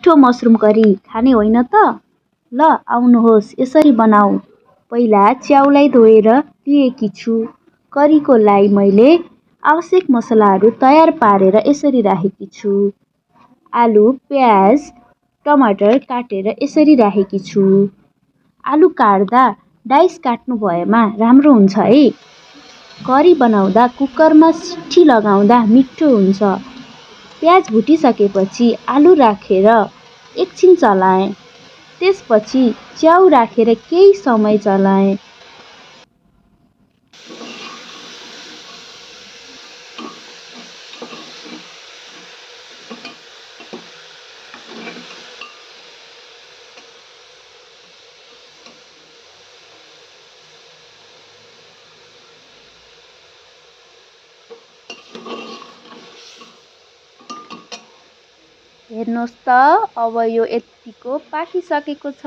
मिठो mushroom curry खाने होइन त? ल आउनुहोस् यसरी बनाऊ। पहिला च्याउलाई धोएर लिएकी छु। करीको लागि मैले आवश्यक मसलाहरू तयार पारेर यसरी राखेकी छु। आलु, प्याज, टमाटर काटेर यसरी राखेकी छु। आलु काट्दा डाइस काट्नु भएमा राम्रो हुन्छ है। करी बनाउँदा कुकरमा सिटी लगाउँदा मिठो हुन्छ। प्याज भुटिसकेपछि आलु राखेर एकछिन चलाएँ। त्यसपछि च्याउ राखेर केही समय चलाएँ। हेर्नुहोस् त, अब यो यतिको पाकिसकेको छ।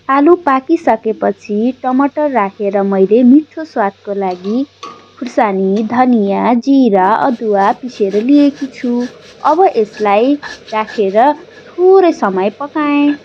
आलु पाकिसकेपछि टमाटर राखेर मैले मिठो स्वादको लागि खुर्सानी, धनियाँ, जिरा, अदुवा पिसेर लिएकी छु। अब यसलाई राखेर थोरै समय पकाएँ।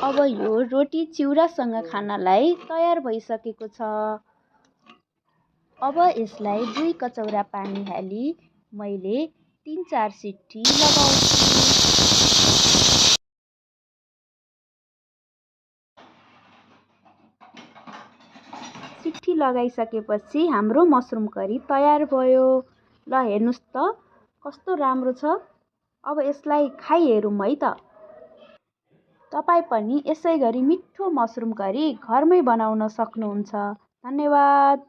अब यो रोटी चिउरासँग खानलाई तयार भइसकेको छ। अब यसलाई 2 कचौरा पानी हाली मैले 3-4 सिटी लगाउँछु। सिटी लगाइसकेपछि हाम्रो मसरुम करी तयार भयो। ल हेर्नुहोस् त कस्तो राम्रो छ। अब यसलाई खाइहेरौँ है त। तपाईँ पनि यसै गरी मिठो मसरुम करी घरमै बनाउन सक्नुहुन्छ। धन्यवाद।